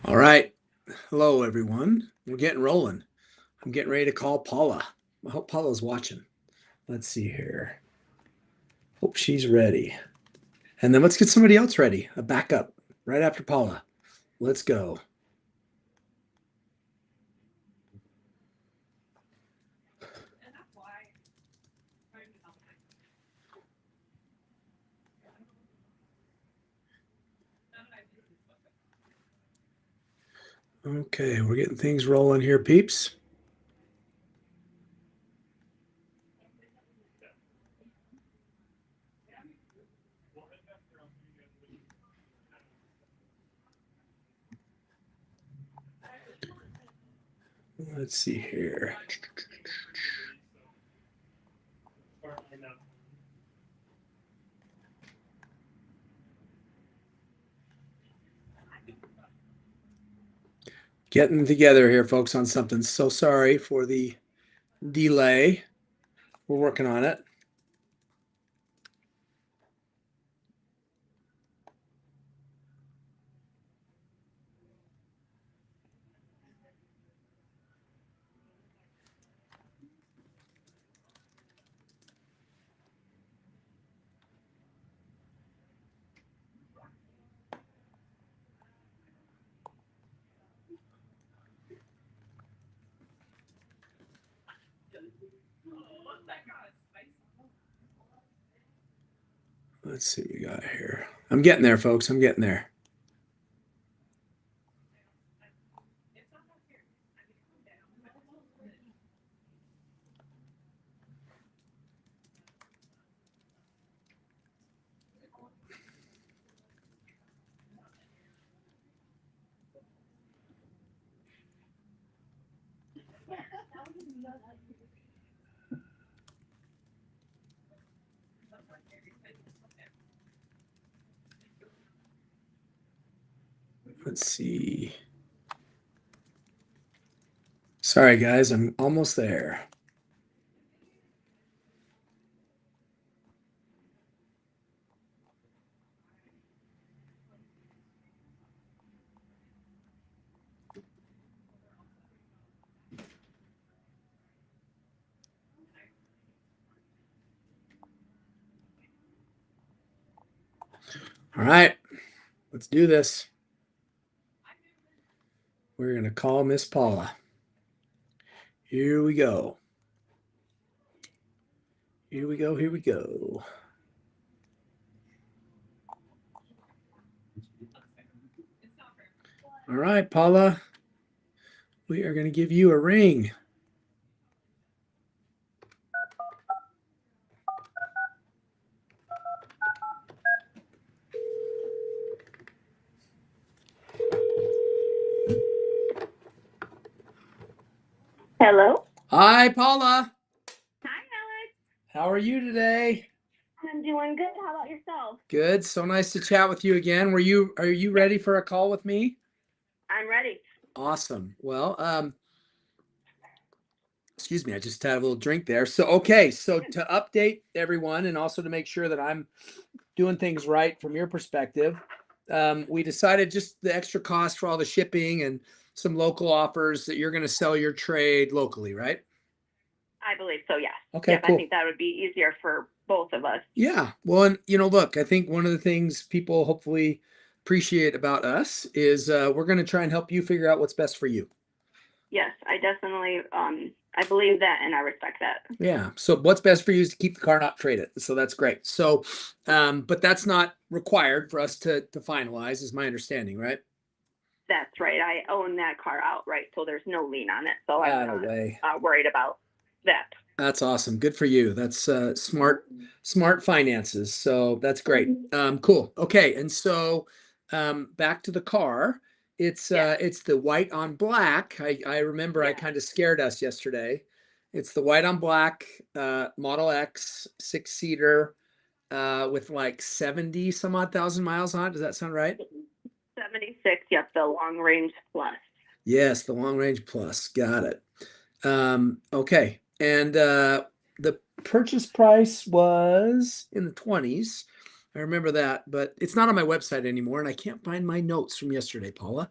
All right. Hello, everyone. We're getting rolling. I'm getting ready to call Paula. I hope Paula's watching. Let's see here. Hope she's ready. And then let's get somebody else ready. A backup right after Paula. Let's go. Okay, we're getting things rolling here, peeps. Let's see here. Getting together here, folks, on something. So sorry for the delay. We're working on it. Let's see what we got here. I'm getting there, folks. I'm getting there. Let's see. Sorry, guys. I'm almost there. All right, let's do this. We're going to call Miss Paula. Here we go. Here we go. Here we go. All right, Paula. We are going to give you a ring. Hello. Hi, Paula. Hi, Alex. How are you today? I'm doing good. How about yourself? Good. So nice to chat with you again. Are you ready for a call with me? I'm ready. Awesome. Well, excuse me, I just had a little drink there. So okay, so to update everyone and also to make sure that I'm doing things right from your perspective, we decided just the extra cost for all the shipping and some local offers that you're going to sell your trade locally, right? I believe so, yes. Okay, Yep, cool. I think that would be easier for both of us. Yeah. Well, and look, I think one of the things people hopefully appreciate about us is we're going to try and help you figure out what's best for you. Yes, I definitely I believe that and I respect that. Yeah. So what's best for you is to keep the car, not trade it. So that's great. So, but that's not required for us to finalize, is my understanding, right? That's right. I own that car outright, so there's no lien on it. So I'm not worried about that. That's awesome. Good for you. That's smart finances. So that's great. Cool. Okay. And so back to the car. It's the white on black. I remember I kind of scared us yesterday. It's the white on black Model X 6-seater with like 70 some odd thousand miles on it. Does that sound right? 76, yep, the long range plus. Yes, the long range plus. Got it. Okay. And the purchase price was in the 20s. I remember that, but it's not on my website anymore, and I can't find my notes from yesterday, Paula.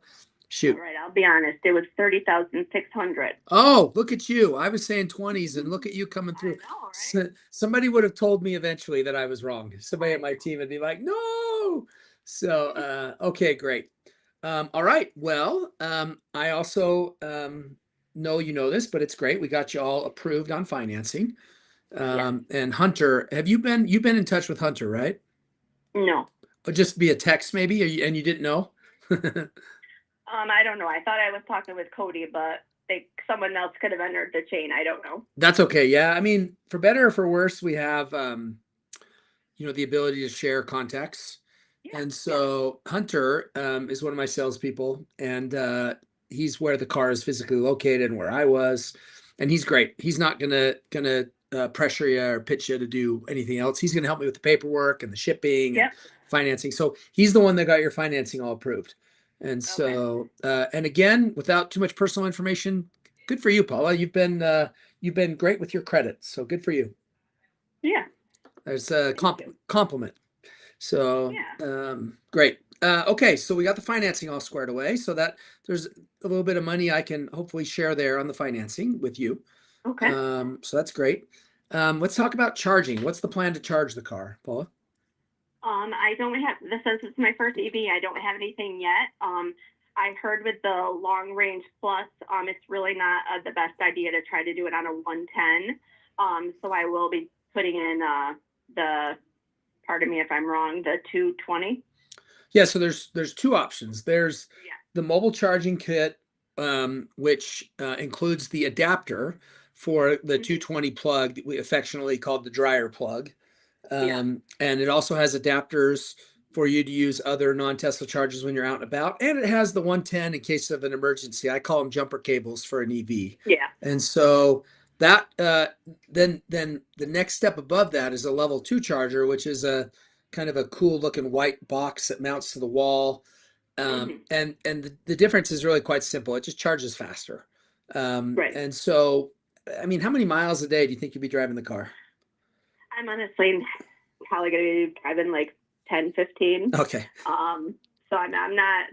Shoot. All right, I'll be honest. It was 30,600. Oh, look at you. I was saying 20s and look at you coming I through. know, right? Somebody would have told me eventually that I was wrong. Somebody I at my know. team would be like, no. So, okay, great. All right. Well, I also know you know this, but it's great. We got you all approved on financing. Yes. And Hunter, you've been in touch with Hunter, right? No. Or just via text maybe, and you didn't know? I don't know. I thought I was talking with Cody, but someone else could have entered the chain. I don't know. That's okay. Yeah. I mean, for better or for worse, we have the ability to share contacts. Yeah. And Yeah. so Hunter is one of my salespeople, and he's where the car is physically located and where I was. And he's great. He's not gonna pressure you or pitch you to do anything else. He's gonna help me with the paperwork and the shipping and Yep. financing. So he's the one that got your financing all approved. And Okay. so, and again, without too much personal information, good for you, Paula. You've been great with your credit. So good for you. Yeah. There's a Thank you. compliment. So Yeah. great. Okay, so we got the financing all squared away. So that there's a little bit of money I can hopefully share there on the financing with you. Okay. So that's great. Let's talk about charging. What's the plan to charge the car, Paula? I don't have since it's my first EV, I don't have anything yet. I heard with the long range plus, it's really not the best idea to try to do it on a 110. So I will be putting in the, pardon me if I'm wrong, the 220. Yeah, so there's two options. There's Yeah. the mobile charging kit, which includes the adapter for the 220 plug, we affectionately called the dryer plug. Yeah. And it also has adapters for you to use other non-Tesla chargers when you're out and about. And it has the 110 in case of an emergency. I call them jumper cables for an EV. Yeah. And so that then the next step above that is a level 2 charger, which is a kind of a cool looking white box that mounts to the wall. And the difference is really quite simple. It just charges faster. Right. And so, I mean, how many miles a day do you think you'll be driving the car? I'm honestly probably going to be driving like 10, 15. Okay. So I'm not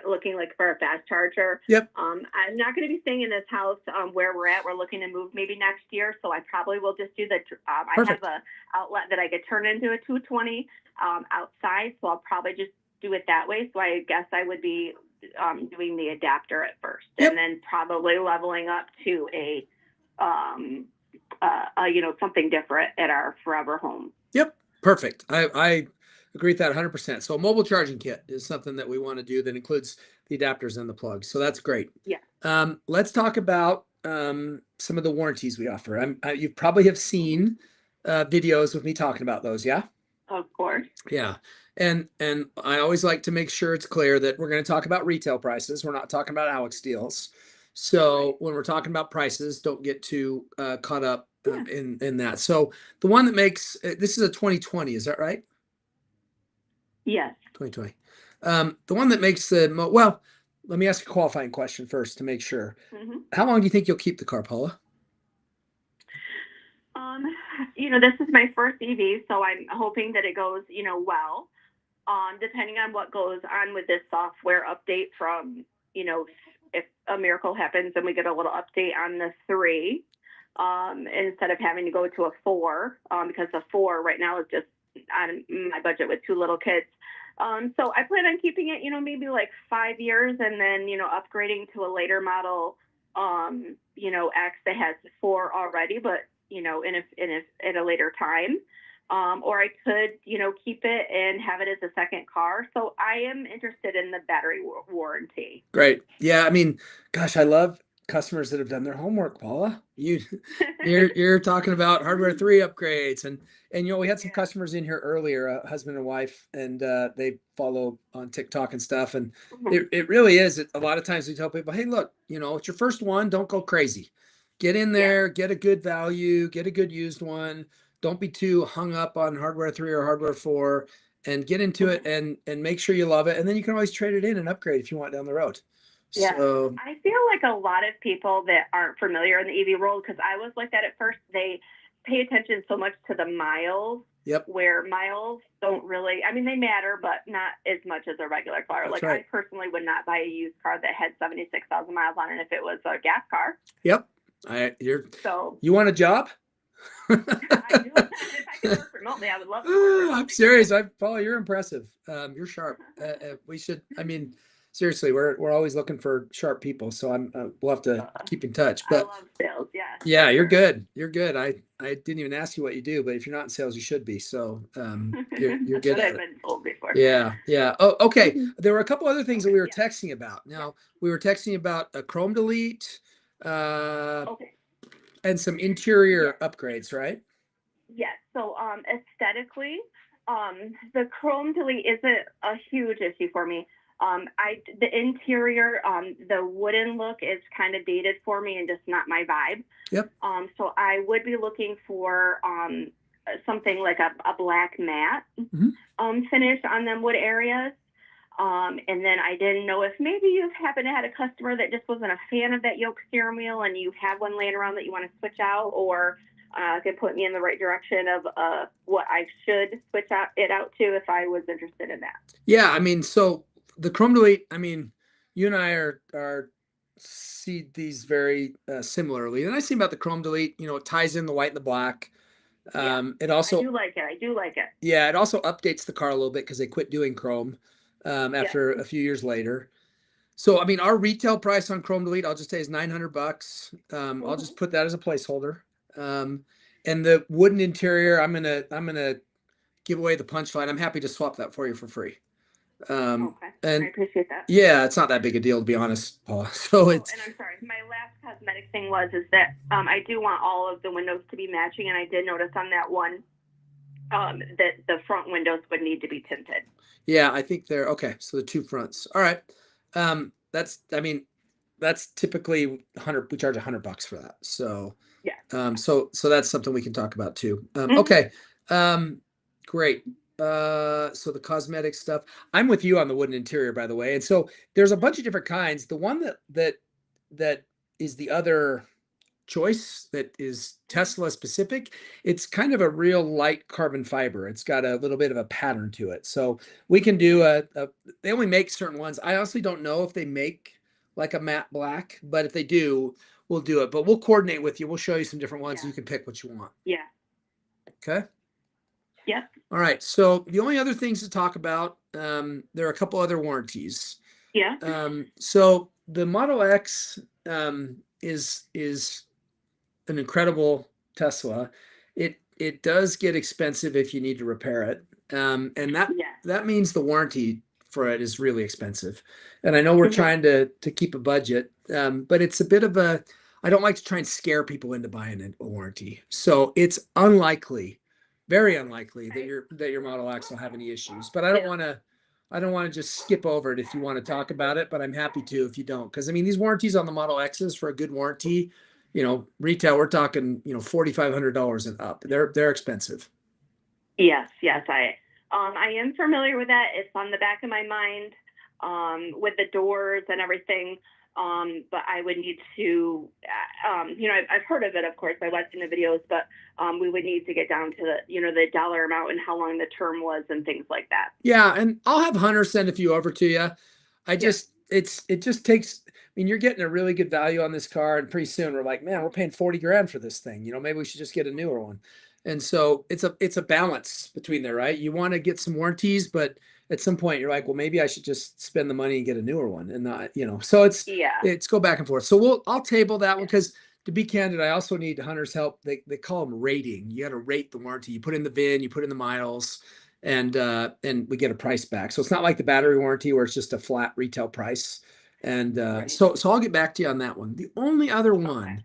looking like for a fast charger. Yep. I'm not going to be staying in this house where we're at. We're looking to move maybe next year. So I probably will just do I have a outlet that I could turn into a 220 outside. So I'll probably just do it that way. So I guess I would be doing the adapter at first, Yep. and then probably leveling up to a something different at our forever home. Yep. Perfect. I agree with that 100%. So a mobile charging kit is something that we want to do that includes the adapters and the plugs. So that's great. Yeah. Let's talk about some of the warranties we offer. You probably have seen videos with me talking about those. Yeah. Of course. Yeah. And I always like to make sure it's clear that we're going to talk about retail prices. We're not talking about Alex deals. So when we're talking about prices, don't get too caught up in that. So the one that makes this is a 2020, is that right? Yes. 2020. The one that makes well, let me ask a qualifying question first to make sure. How long do you think you'll keep the car, Paula? This is my first EV, so I'm hoping that it goes, well. Depending on what goes on with this software update from, if a miracle happens and we get a little update on the 3, instead of having to go to a 4, because the 4 right now is just on my budget with 2 little kids. So I plan on keeping it, maybe like 5 years, and then, upgrading to a later model, X that has 4 already, but, in a later time. Or I could, keep it and have it as a second car. So I am interested in the battery warranty. Great. Yeah. I mean, gosh, I love customers that have done their homework, Paula. You're talking about hardware 3 upgrades, and we had some customers in here earlier, a husband and wife, and they follow on TikTok and stuff. And it really is. A lot of times we tell people, hey, look, it's your first one. Don't go crazy. Get in there, get a good value, get a good used one. Don't be too hung up on hardware 3 or hardware 4, and get into it and make sure you love it. And then you can always trade it in and upgrade if you want down the road. Yeah. So I feel like a lot of people that aren't familiar in the EV world, because I was like that at first, they pay attention so much to the miles Yep. where miles don't really, I mean, they matter, but not as much as a regular car. That's Like, right. I personally would not buy a used car that had 76,000 miles on it if it was a gas car. Yep. So You want a job? I do. If I could work remotely, I would love to work I'm remotely. serious. Paul, you're impressive. You're sharp. We should. I mean, seriously, we're always looking for sharp people. So we'll have to keep in touch. I But love sales. Yeah, yeah, for you're sure. good. You're good. I didn't even ask you what you do, but if you're not in sales, you should be. So you're That's good what at I've it. been told before. Yeah, yeah. Oh, okay. There were a couple other things that Okay. we were Yeah. texting about. Yeah. Now we were texting about a Chrome delete, Okay. and some Yes. interior upgrades, right? Yes. So aesthetically, the chrome delete isn't a huge issue for me. The interior, the wooden look is kind of dated for me and just not my vibe. Yep. So I would be looking for something like a black matte Mhm. finish on them wood areas. And then I didn't know if maybe you've happened to had a customer that just wasn't a fan of that yoke steering wheel and you have one laying around that you want to switch out, or could put me in the right direction of what I should switch it out to if I was interested in that. Yeah, I mean, so the Chrome delete, I mean, you and I are see these very similarly. And I see about the Chrome delete, it ties in the white and the black. Yeah, It I also, do like it. I do like it. yeah, it also updates the car a little bit because they quit doing Chrome Yeah. after a few years later. So, I mean, our retail price on Chrome delete, I'll just say is $900. I'll just put that as a placeholder. Um, and the wooden interior, I'm gonna give away the punchline. I'm happy to swap that for you for free. Okay. I And appreciate that. yeah, it's not that big a deal to be honest, Paul. So Oh, it's and I'm sorry. My last cosmetic thing is that I do want all of the windows to be matching, and I did notice on that one that the front windows would need to be tinted. yeah, I think they're okay. So the two fronts. All right. I mean, that's typically 100. We charge $100 for that. So, Yeah. so that's something we can talk about too. Mm-hmm. Okay. Great. So the cosmetic stuff. I'm with you on the wooden interior, by the way. And so there's a bunch of different kinds. The one that is the other choice that is Tesla specific. It's kind of a real light carbon fiber. It's got a little bit of a pattern to it. So we can do they only make certain ones. I honestly don't know if they make like a matte black, but if they do, we'll do it. But we'll coordinate with you. We'll show you some different ones. Yeah. And you can pick what you want. Yeah. Okay. Yep. All right. So the only other things to talk about, there are a couple other warranties. Yeah. So the Model X is an incredible Tesla. It does get expensive if you need to repair it, and that means the warranty for it is really expensive. And I know we're trying to keep a budget, but it's a bit of a. I don't like to try and scare people into buying a warranty. So it's unlikely, very unlikely that your Model X will have any issues. But I don't want to just skip over it if you want to talk about it. But I'm happy to if you don't, because I mean these warranties on the Model X's for a good warranty, retail, we're talking, $4,500 and up. They're expensive. Yes, I am familiar with that. It's on the back of my mind with the doors and everything. But I would need to, I've heard of it, of course, by watching the videos, but we would need to get down to the dollar amount and how long the term was and things like that. Yeah, and I'll have Hunter send a few over to you. It just takes. I mean, you're getting a really good value on this car, and pretty soon we're like, man, we're paying 40 grand for this thing. Maybe we should just get a newer one. And so it's a balance between there, right? You want to get some warranties, but at some point you're like, well, maybe I should just spend the money and get a newer one, and not, So it's go back and forth. So I'll table that one because to be candid, I also need Hunter's help. They call them rating. You got to rate the warranty. You put in the VIN, you put in the miles, and we get a price back. So it's not like the battery warranty where it's just a flat retail price. And so I'll get back to you on that one. The only other one,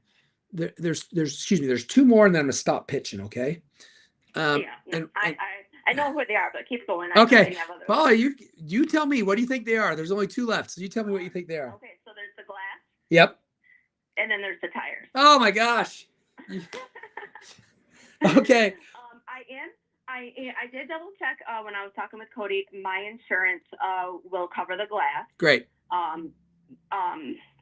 there's two more, and then I'm gonna stop pitching. Okay. I know where they are, but keep going. Okay. Paula, you tell me, what do you think they are? There's only two left, so you tell me what you think they are. Okay, so there's the glass. Yep. And then there's the tires. Oh my gosh. Okay. I did double check when I was talking with Cody. My insurance will cover the glass. Great.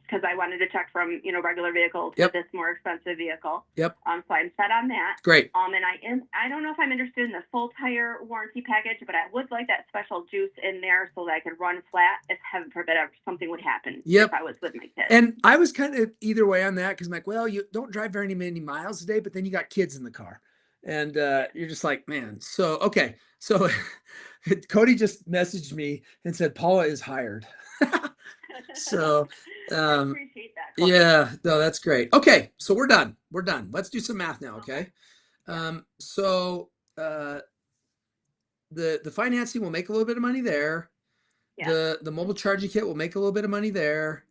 because I wanted to check from, regular vehicles Yep. to this more expensive vehicle. Yep. So I'm set on that. Great. And I don't know if I'm interested in the full tire warranty package, but I would like that special juice in there so that I could run flat if, heaven forbid, something would happen Yep. if I was with my kids. And I was kind of either way on that because I'm like, well, you don't drive very many miles a day, but then you got kids in the car. And you're just like, man. So, okay. So Cody just messaged me and said Paula is hired. So I appreciate that, Cody. yeah, no, that's great. Okay, so we're done. We're done. Let's do some math now, okay? So the financing will make a little bit of money there. Yeah. The mobile charging kit will make a little bit of money there.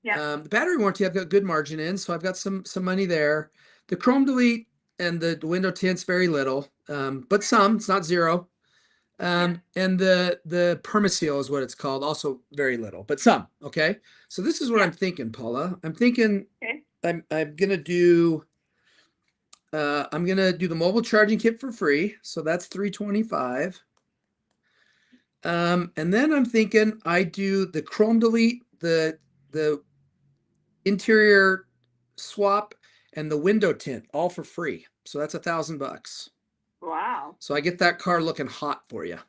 Yeah. The battery warranty I've got good margin in, so I've got some money there. The chrome delete and the window tints very little, but some. It's not zero. And the permaseal is what it's called, also very little, but some. Okay, so this is what I'm thinking, Paula. I'm thinking I'm gonna do the mobile charging kit for free, so that's $325. And then I'm thinking I do the chrome delete, the interior swap, and the window tint all for free. So that's $1,000. Wow. So I get that car looking hot for you.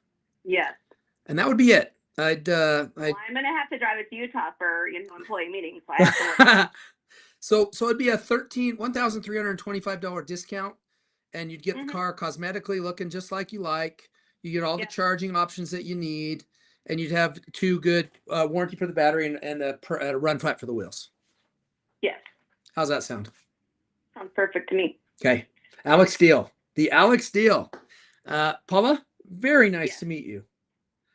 Yes. And that would be it. Well, I'm gonna have to drive it to Utah for employee meetings. So I have to work. So it'd be a $1,325 discount, and you'd get the car cosmetically looking just like you like. You get all the charging options that you need, and you'd have 2 good warranty for the battery and a run flat for the wheels. Yes. How's that sound? Sounds perfect to me. Okay. Alex Steele. The Alex Steele. Paula, very nice to meet you.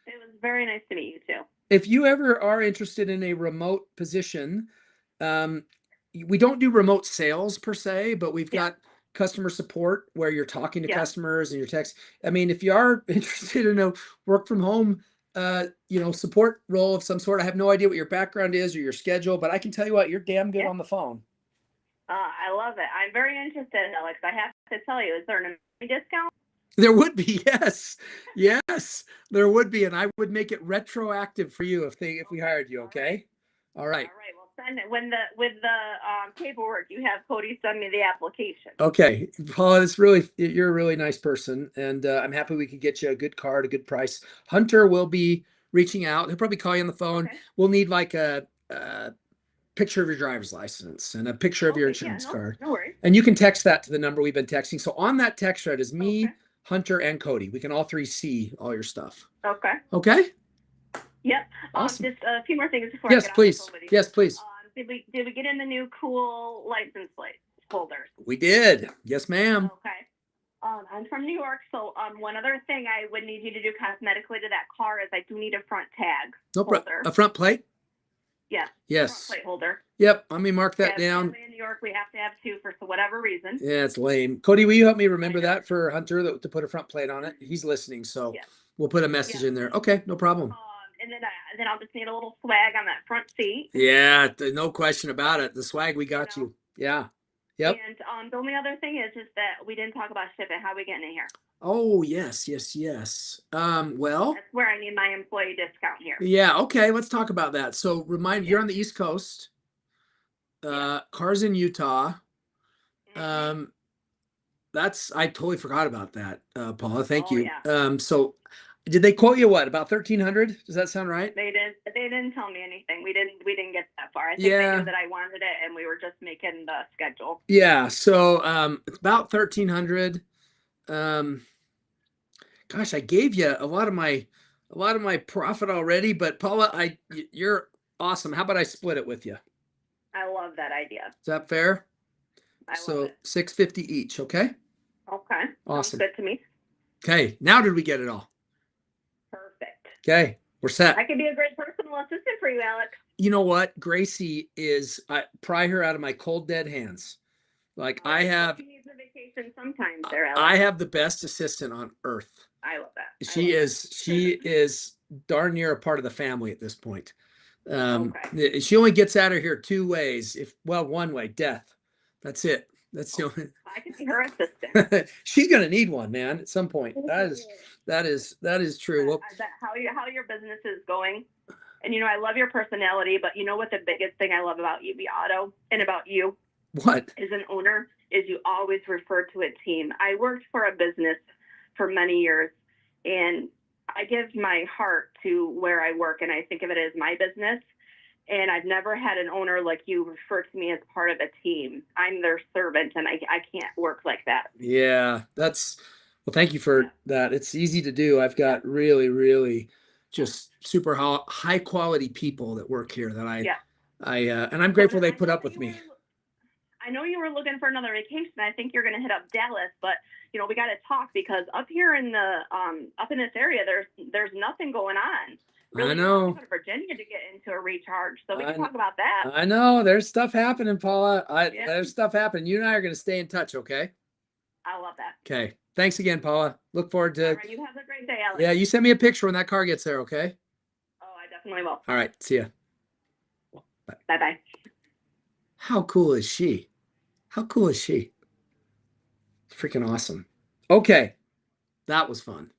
It was very nice to meet you too. If you ever are interested in a remote position, we don't do remote sales per se, but we've got customer support where you're talking to customers and your text. I mean, if you are interested in a work from home, support role of some sort, I have no idea what your background is or your schedule, but I can tell you what, you're damn good on the phone. I love it. I'm very interested, Alex. I have to tell you, is there an discount? There would be, yes, there would be, and I would make it retroactive for you if we hired you. Okay, all right. All right. Well, send it with the paperwork. You have Cody send me the application. Okay, Paula, you're a really nice person, and I'm happy we could get you a good car at a good price. Hunter will be reaching out. He'll probably call you on the phone. Okay. We'll need like a picture of your driver's license and a picture of your insurance card. No worries. And you can text that to the number we've been texting. So on that text thread is me, Hunter, and Cody. We can all 3 see all your stuff. Okay. Okay. Yep. Awesome. Just a few more things before yes, I get please. on the phone with you. Yes, please. Did we get in the new cool license plate holders? We did. Yes, ma'am. Okay. I'm from New York, so one other thing I would need you to do cosmetically to that car is I do need a front tag holder. A front plate? Yes. Yes. Front plate holder. Yep. Let me mark that down. In New York, we have to have 2 for whatever reason. Yeah, it's lame. Cody, will you help me remember that for Hunter to put a front plate on it? He's listening, so we'll put a message in there. Okay, no problem. And then I'll just need a little swag on that front seat. Yeah, no question about it. The swag, we got you. Yeah. Yep. And the only other thing is that we didn't talk about shipping. How are we getting it here? Oh, yes. Well, that's where I need my employee discount here. Yeah. Okay. Let's talk about that. So you're on the East Coast, cars in Utah. I totally forgot about that. Paula, thank you. Yeah. So did they quote you what, about 1,300? Does that sound right? They didn't tell me anything. We didn't get that far. I think they knew that I wanted it and we were just making the schedule. Yeah. So it's about 1,300. Gosh, I gave you a lot of my profit already, but Paula, you're awesome. How about I split it with you? I love that idea. Is that fair? I love it. $650 each. Okay. Okay. Awesome. Sounds good to me. Okay. Now did we get it all? Perfect. Okay. We're set. I could be a great personal assistant for you, Alex. You know what? Gracie pry her out of my cold, dead hands. Like I have. She needs a vacation sometimes there, Alex. I have the best assistant on earth. I love that. She is darn near a part of the family at this point. She only gets out of here 2 ways. One way, death. That's it. That's the only. I can be her assistant. She's gonna need one, man, at some point. That is true. Well, how your business is going And, I love your personality, but you know what the biggest thing I love about EV Auto and about you What? as an owner is you always refer to a team. I worked for a business for many years, and I give my heart to where I work, and I think of it as my business. And I've never had an owner like you refer to me as part of a team. I'm their servant, and I can't work like that. Yeah, well, thank you for Yeah. that. It's easy to do. I've got really, really just super high quality people that work here that Yeah. and I'm grateful they put up with me. I know you were looking for another vacation. I think you're going to hit up Dallas, but we got to talk because up here in the up in this area, there's nothing going on. Really, I you have to know. go to Virginia to get into a recharge, so we can talk about that. I know. There's stuff happening, Paula. Yeah. There's stuff happening. You and I are going to stay in touch, okay? I love that. Okay. Thanks again, Paula. Look forward to. All right, you have a great day, Alex. Yeah, you send me a picture when that car gets there, okay? Oh, I definitely will. All right. See ya. Bye bye. How cool is she? How cool is she? Freaking awesome. Okay. That was fun.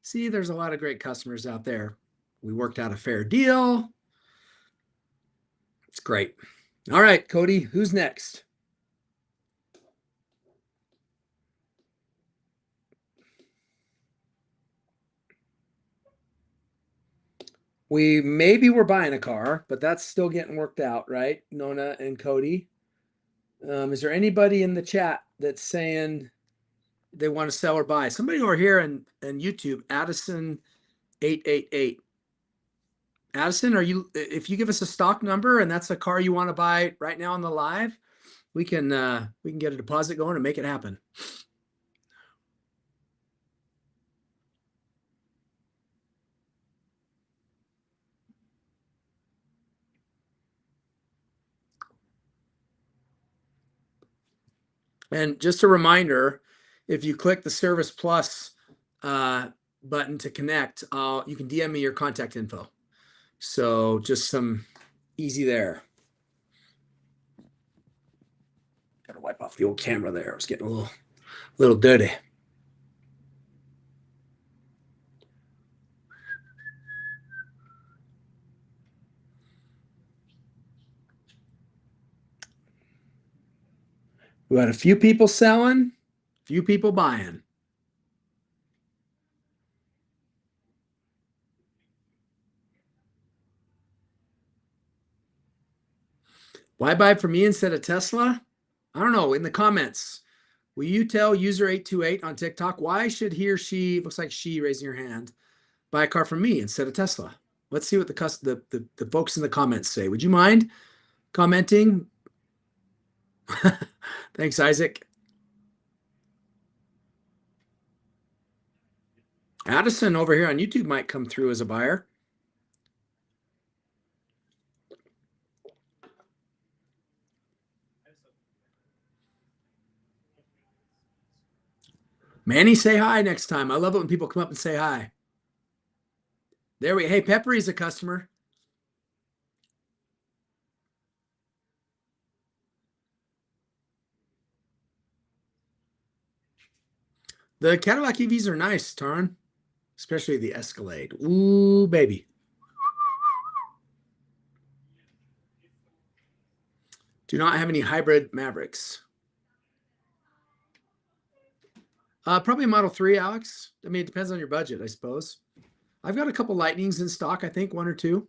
See, there's a lot of great customers out there. We worked out a fair deal. It's great. All right, Cody, who's next? Maybe we're buying a car, but that's still getting worked out, right? Nona and Cody. Is there anybody in the chat that's saying they want to sell or buy? Somebody over here in YouTube, Addison 888. Addison, if you give us a stock number and that's a car you want to buy right now on the live, we can get a deposit going and make it happen. And just a reminder, if you click the Service Plus button to connect, you can DM me your contact info. So just some easy there. Got to wipe off the old camera there. It was getting a little dirty. We had a few people selling, few people buying. Why buy from me instead of Tesla? I don't know. In the comments, will you tell user 828 on TikTok why should he or she, looks like she raising her hand, buy a car from me instead of Tesla? Let's see what the folks in the comments say. Would you mind commenting? Thanks, Isaac. Addison over here on YouTube might come through as a buyer. Manny, say hi next time. I love it when people come up and say hi. Hey, Peppery's a customer. The Cadillac EVs are nice, Tarn. Especially the Escalade. Ooh, baby. Do not have any hybrid Mavericks. Probably a Model 3, Alex. I mean, it depends on your budget, I suppose. I've got a couple Lightnings in stock, I think, one or two.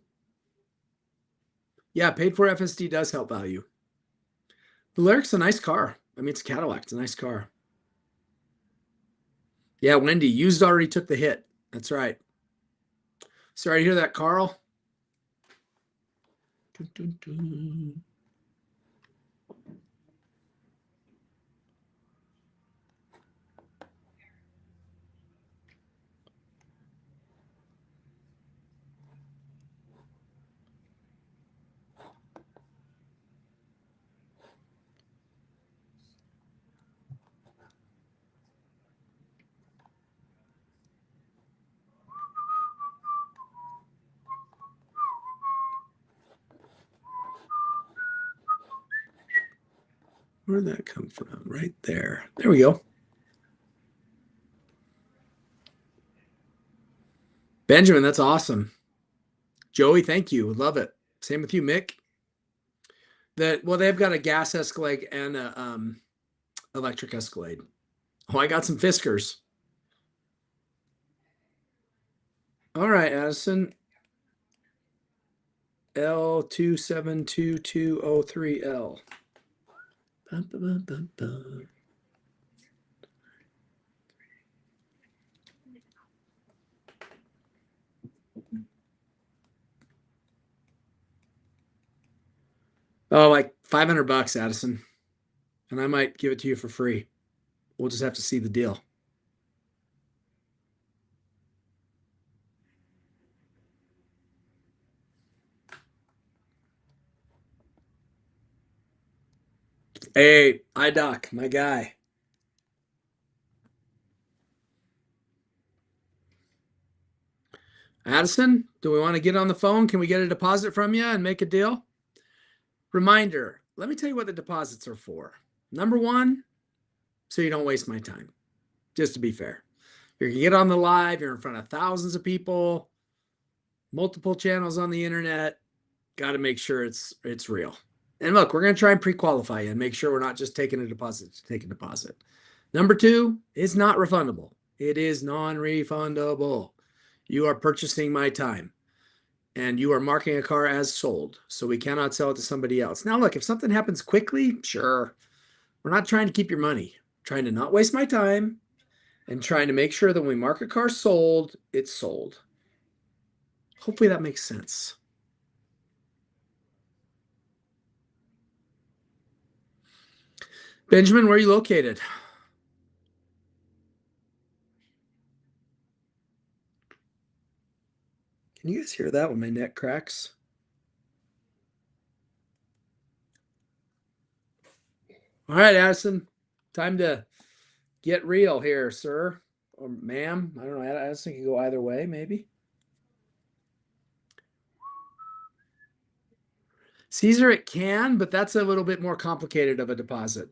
Yeah, paid for FSD does help value. The Lyric's a nice car. I mean, it's a Cadillac. It's a nice car. Yeah, Wendy, used already took the hit. That's right. Sorry to hear that, Carl. Dun, dun, dun. Where'd that come from? Right there. There we go. Benjamin, that's awesome. Joey, thank you. Love it. Same with you, Mick. Well, they've got a gas Escalade and a electric Escalade. Oh, I got some Fiskers. All right, Addison. L272203L. Bum, bum, bum, bum, bum. Oh, like $500, Addison. And I might give it to you for free. We'll just have to see the deal. Hey, iDoc, my guy. Addison, do we want to get on the phone? Can we get a deposit from you and make a deal? Reminder, let me tell you what the deposits are for. Number one, so you don't waste my time. Just to be fair. You're going to get on the live, you're in front of thousands of people, multiple channels on the internet. Got to make sure it's real. And look, we're going to try and pre-qualify you and make sure we're not just taking a deposit to take a deposit. Number two, it's not refundable. It is non-refundable. You are purchasing my time and you are marking a car as sold. So we cannot sell it to somebody else. Now, look, if something happens quickly, sure. We're not trying to keep your money. We're trying to not waste my time and trying to make sure that when we mark a car sold, it's sold. Hopefully that makes sense. Benjamin, where are you located? Can you guys hear that when my neck cracks? All right, Addison, time to get real here, sir or ma'am. I don't know. Addison can go either way, maybe. Caesar, it can, but that's a little bit more complicated of a deposit.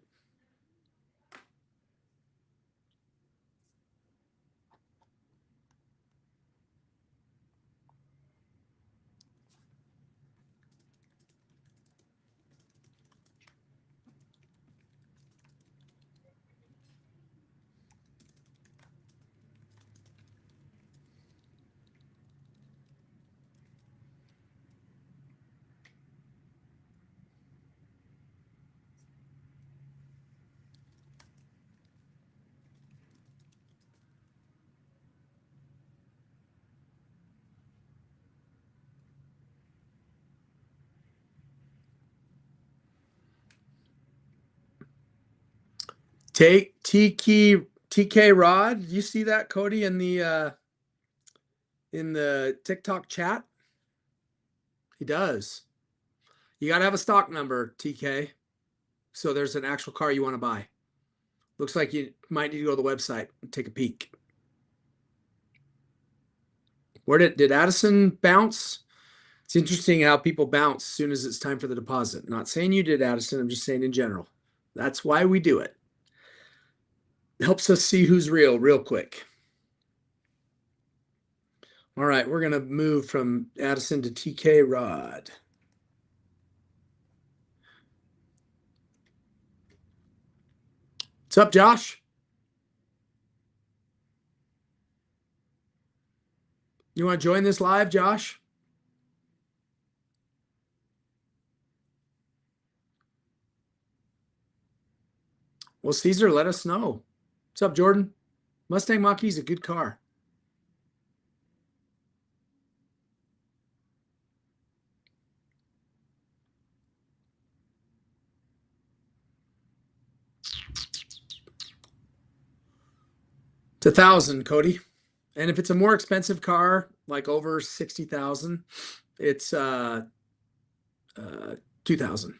Take TK Rod. Did you see that, Cody, in the TikTok chat? He does. You got to have a stock number, TK. So there's an actual car you want to buy. Looks like you might need to go to the website and take a peek. Where did Addison bounce? It's interesting how people bounce as soon as it's time for the deposit. Not saying you did, Addison. I'm just saying in general. That's why we do it. It helps us see who's real quick. All right, we're going to move from Addison to TK Rod. What's up, Josh? You want to join this live, Josh? Well, Caesar, let us know. What's up, Jordan? Mustang Mach-E is a good car. It's 1,000, Cody. And if it's a more expensive car, like over 60,000, it's 2,000.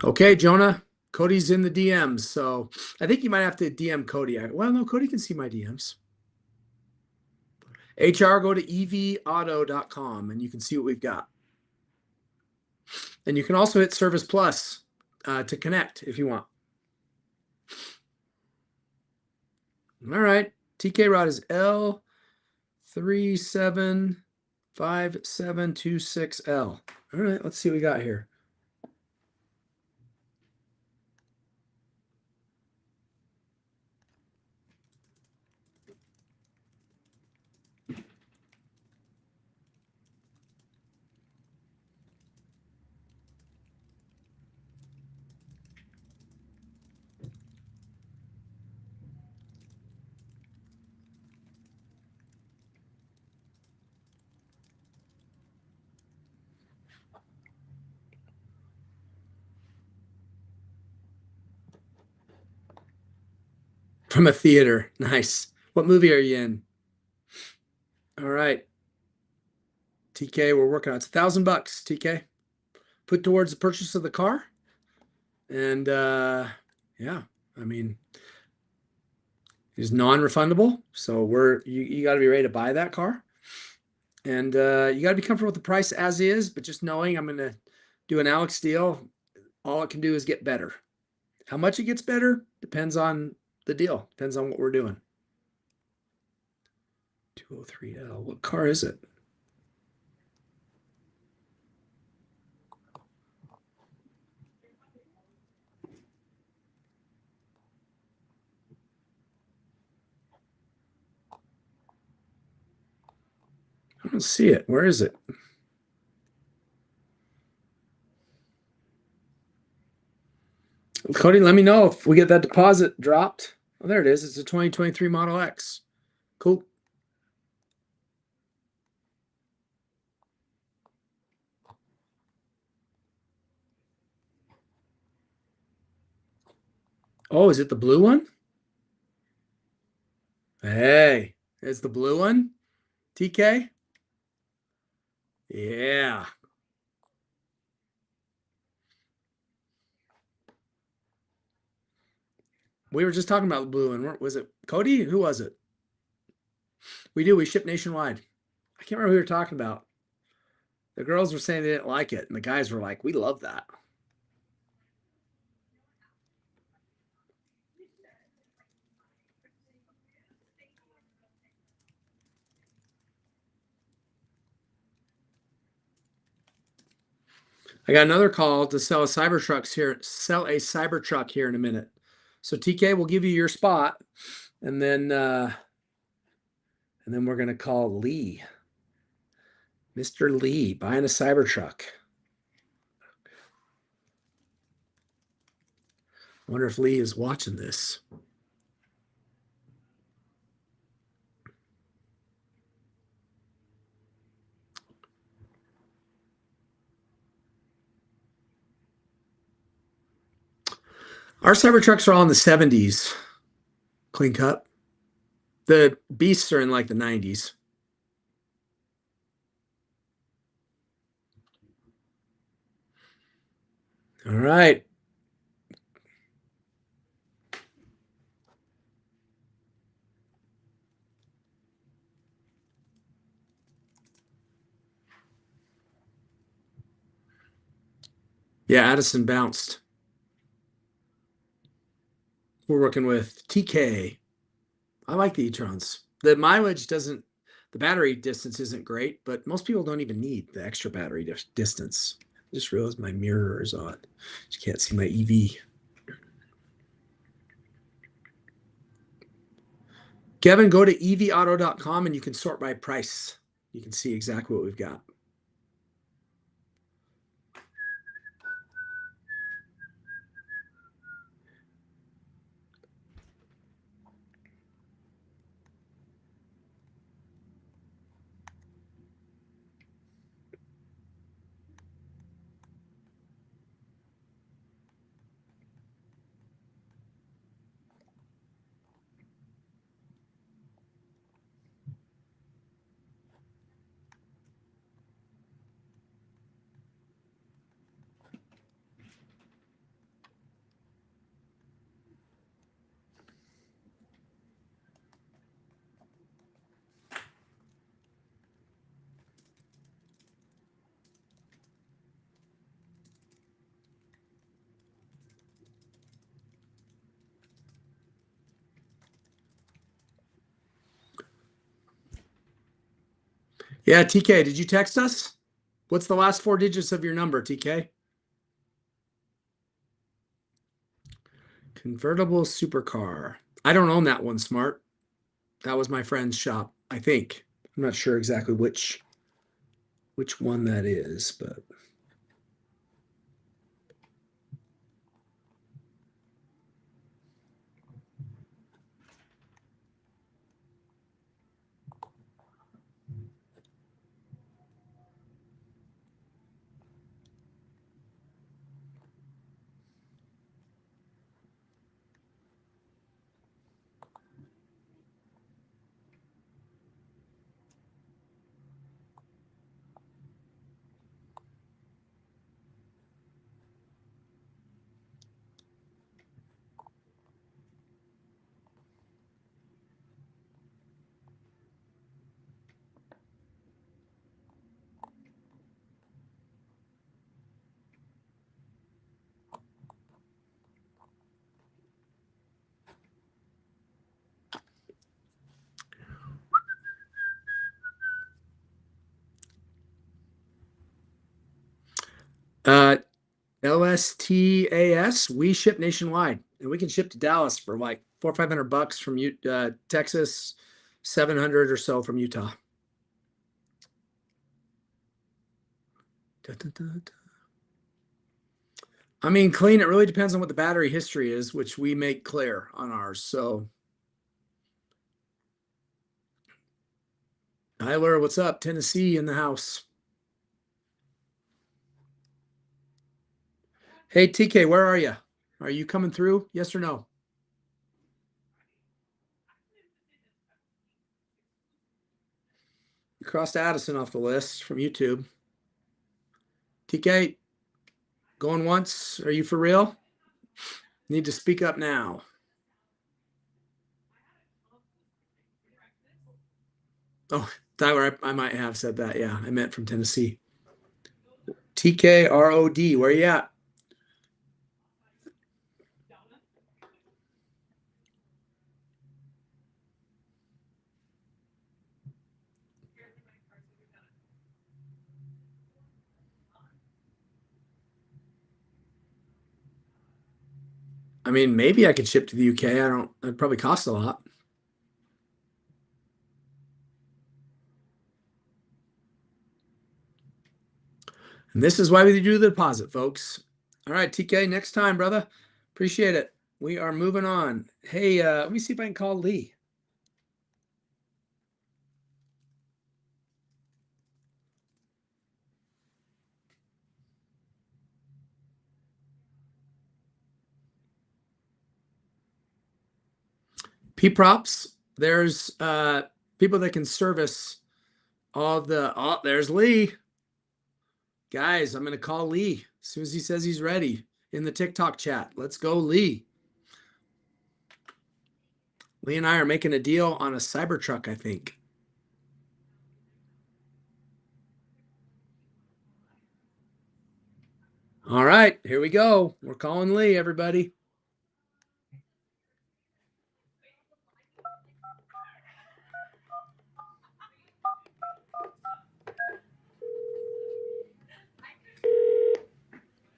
Okay, Jonah. Cody's in the DMs, so I think you might have to DM Cody. Well, no, Cody can see my DMs. HR, go to evauto.com and you can see what we've got. And you can also hit Service Plus to connect if you want. All right. TK rod is L375726L. All right, let's see what we got here. From a theater. Nice. What movie are you in? All right. TK, we're working on it. It's $1,000, TK. Put towards the purchase of the car. And yeah, I mean, it's non-refundable. So you got to be ready to buy that car. And you got to be comfortable with the price as is, but just knowing I'm going to do an Alex deal, all it can do is get better. How much it gets better depends on the deal, depends on what we're doing. 203L. What car is it? I don't see it. Where is it? Cody, let me know if we get that deposit dropped. Oh, there it is. It's a 2023 Model X. Cool. Oh, is it the blue one? Hey, it's the blue one. TK? Yeah. We were just talking about the blue one. Was it Cody? Who was it? We do. We ship nationwide. I can't remember who we were talking about. The girls were saying they didn't like it, and the guys were like, we love that. I got another call to sell a Cybertruck here in a minute. So TK will give you your spot, and then we're gonna call Lee. Mr. Lee buying a Cybertruck. I wonder if Lee is watching this. Our Cybertrucks are all in the 70s. Clean cut. The Beasts are in like the 90s. All right. Yeah, Addison bounced. We're working with TK. I like the e-trons. The mileage doesn't, the battery distance isn't great, but most people don't even need the extra battery distance. I just realized my mirror is on. You can't see my EV. Kevin, go to evauto.com and you can sort by price. You can see exactly what we've got. Yeah, TK, did you text us? What's the last 4 digits of your number, TK? Convertible supercar. I don't own that one, Smart. That was my friend's shop, I think. I'm not sure exactly which one that is, but LSTAS, we ship nationwide, and we can ship to Dallas for like $400 or $500 from Texas, 700 or so from Utah. Da, da, da, da. I mean, clean, it really depends on what the battery history is, which we make clear on ours. So, Tyler, what's up? Tennessee in the house. Hey, TK, where are you? Are you coming through? Yes or no? You crossed Addison off the list from YouTube. TK, going once? Are you for real? Need to speak up now. Oh, Tyler, I might have said that. Yeah, I meant from Tennessee. TKROD, where you at? I mean, maybe I could ship to the UK. I don't, it'd probably cost a lot. And this is why we do the deposit, folks. All right, TK, next time, brother. Appreciate it. We are moving on. Hey, let me see if I can call Lee. P props. There's people that can service all the. Oh, there's Lee. Guys, I'm gonna call Lee as soon as he says he's ready in the TikTok chat. Let's go, Lee. Lee and I are making a deal on a Cybertruck, I think. All right, here we go. We're calling Lee, everybody.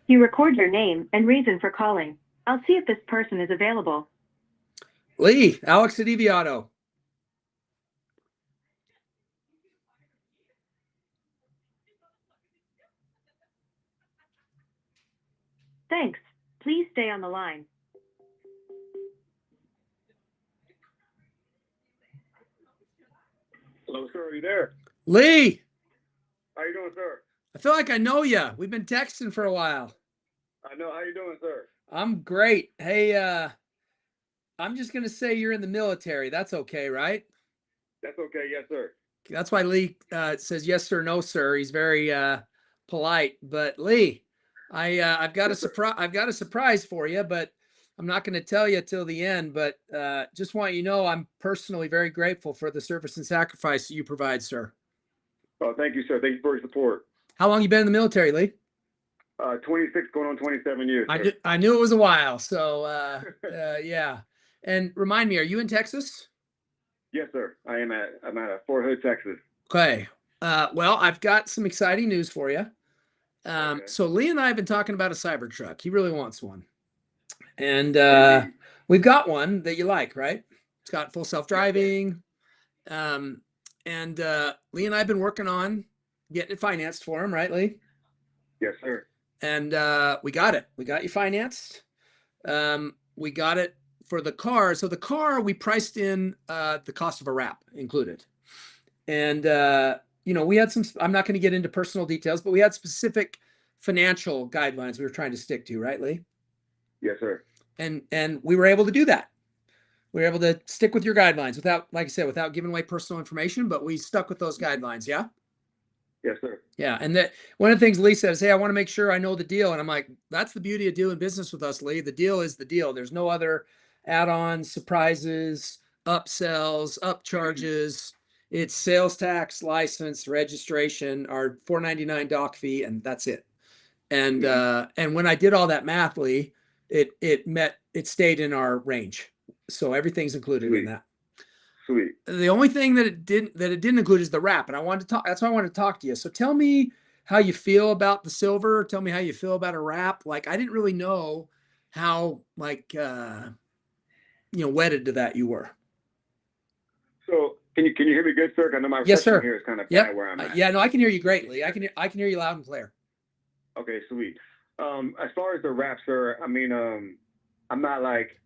You record your name and reason for calling. I'll see if this person is available. Lee, Alex at EV Auto. Thanks. Please stay on the line. Hello, sir. Are you there? Lee, How you doing, sir? I feel like I know you. We've been texting for a while. I know. How you doing, sir? I'm great. Hey, I'm just gonna say you're in the military. That's okay, right? That's okay. Yes, sir. That's why Lee says yes sir, no sir. He's very polite. But Lee, I've got a surprise. I've got a surprise for you, but I'm not going to tell you till the end. But just want you to know I'm personally very grateful for the service and sacrifice that you provide, sir. Oh, thank you, sir. Thank you for your support. How long you been in the military, Lee? 26 going on 27 years. Sir. I knew it was a while. So yeah. And remind me, are you in Texas? Yes, sir. I'm at Fort Hood, Texas. Okay. Well, I've got some exciting news for you. Okay. So Lee and I have been talking about a Cybertruck. He really wants one. And Indeed. we've got one that you like, right? It's got full Yes, sir. self-driving. Um, and Lee and I have been working on getting it financed for him, right, Lee? Yes, sir. And we got it. We got you financed. We got it for the car. So the car, we priced in the cost of a wrap included. And we had some, I'm not going to get into personal details, but we had specific financial guidelines we were trying to stick to, right, Lee? Yes, sir. And we were able to do that. We were able to stick with your guidelines without, like I said, without giving away personal information, but we stuck with those guidelines. Yeah. Yes, sir. Yeah. And that one of the things Lee says, hey, I want to make sure I know the deal. And I'm like, that's the beauty of doing business with us, Lee. The deal is the deal. There's no other add-ons, surprises, upsells, upcharges. It's sales tax, license, registration, our $4.99 doc fee, and that's it. And and when I did all that math, Lee, it stayed in our range. So everything's included in Sweet. that. Sweet. The only thing that it didn't include is the wrap. And I wanted to talk, that's why I wanted to talk to you. So tell me how you feel about the silver. Tell me how you feel about a wrap. Like I didn't really know how wedded to that you were. So can you hear me good, sir? I know my Yes, reception sir. here is kind of Yep. bad where I'm at. Yeah, no, I can hear you greatly. I can hear you loud and clear. Okay, sweet. As far as the wrap, sir, I mean, I'm not like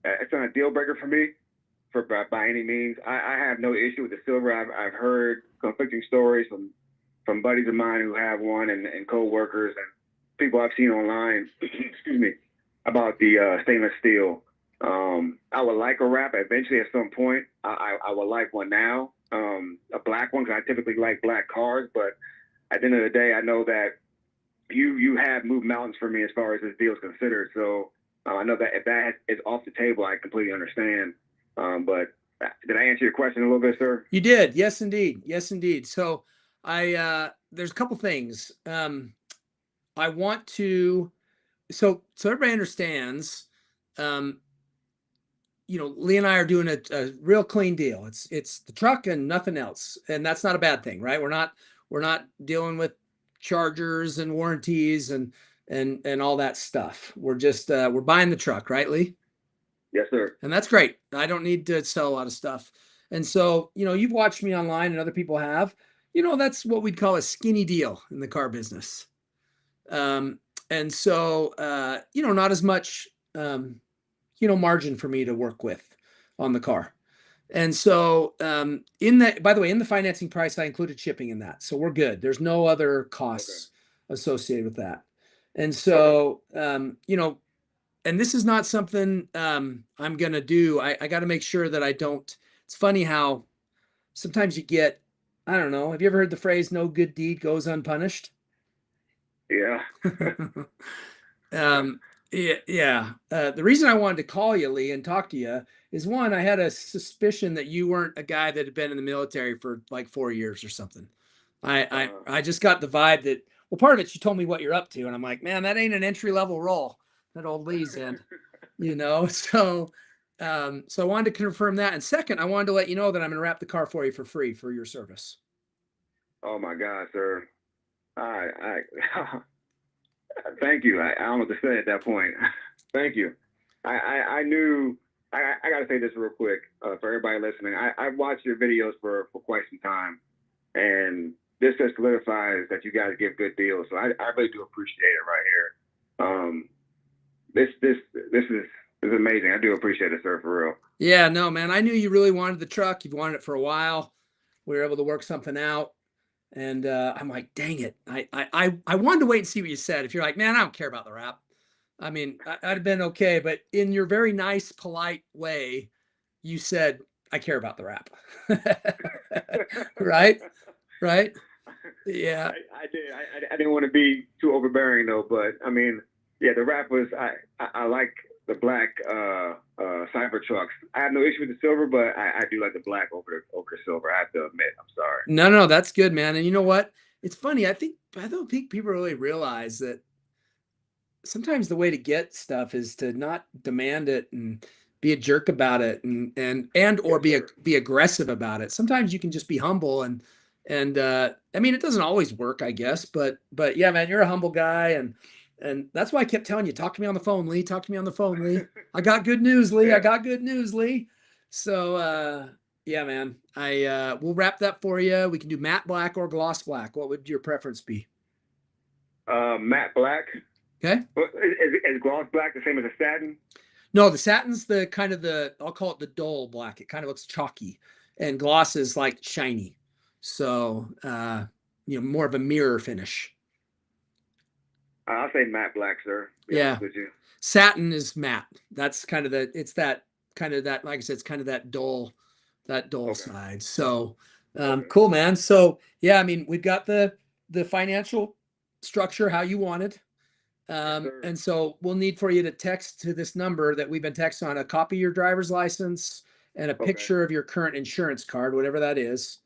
it's not a deal breaker for me by any means. I have no issue with the silver. I've heard conflicting stories from buddies of mine who have one and co-workers and people I've seen online, excuse me, about the stainless steel. I would like a wrap eventually at some point. I would like one now, a black one, because I typically like black cars. But at the end of the day, I know that you have moved mountains for me as far as this deal is considered. So I know that if that is off the table, I completely understand. But did I answer your question a little bit, sir? You did. Yes, indeed. Yes, indeed. So there's a couple things. I want to, so everybody understands, Lee and I are doing a real clean deal. It's the truck and nothing else. And that's not a bad thing, right? We're not dealing with chargers and warranties and all that stuff. We're just, we're buying the truck, right, Lee? Yes, sir. And that's great. I don't need to sell a lot of stuff. And so, you've watched me online and other people have, that's what we'd call a skinny deal in the car business. And so, not as much, margin for me to work with on the car. And so, by the way, in the financing price, I included shipping in that. So we're good. There's no other costs associated with that. And so, and this is not something I'm going to do. I got to make sure that I don't. It's funny how sometimes you get, I don't know. Have you ever heard the phrase, no good deed goes unpunished? Yeah. Yeah. The reason I wanted to call you, Lee, and talk to you is one, I had a suspicion that you weren't a guy that had been in the military for like 4 years or something. I just got the vibe that, well, part of it, you told me what you're up to. And I'm like, man, that ain't an entry level role that old Lee's in, So, so I wanted to confirm that. And second, I wanted to let you know that I'm going to wrap the car for you for free for your service. Oh my God, sir. I thank you. I almost said at that point. Thank you. I knew. I got to say this real quick for everybody listening. I've watched your videos for quite some time, and this just solidifies that you guys give good deals. So I really do appreciate it right here. This is amazing. I do appreciate it, sir, for real. Yeah, no, man. I knew you really wanted the truck. You've wanted it for a while. We were able to work something out. And I'm like, dang it. I wanted to wait and see what you said. If you're like, man, I don't care about the wrap. I mean, I'd have been okay. But in your very nice, polite way, you said, I care about the wrap. Right? Right? Yeah. I did. I didn't want to be too overbearing, though. But, I mean, yeah, the wrap was, I like the black Cybertrucks. I have no issue with the silver, but I do like the black over the silver. I have to admit. I'm sorry. No, that's good, man. And you know what? It's funny. I don't think people really realize that sometimes the way to get stuff is to not demand it and be a jerk about it and or be aggressive about it. Sometimes you can just be humble and And I mean, it doesn't always work, I guess, but yeah, man, you're a humble guy, and that's why I kept telling you, talk to me on the phone, Lee. Talk to me on the phone, Lee. I got good news, Lee. I got good news, Lee. So yeah, man, I we'll wrap that for you. We can do matte black or gloss black. What would your preference be? Matte black. Okay. Is gloss black the same as a satin? No, the satin's the kind of I'll call it the dull black. It kind of looks chalky, and gloss is like shiny. So, more of a mirror finish. I'll say matte black, sir. Be honest with you. Satin is matte. That's kind of it's that kind of that, like I said, it's kind of that dull side. So, cool, man. So yeah, I mean, we've got the financial structure, how you wanted. And so we'll need for you to text to this number that we've been texting on, a copy of your driver's license and a picture of your current insurance card, whatever that is.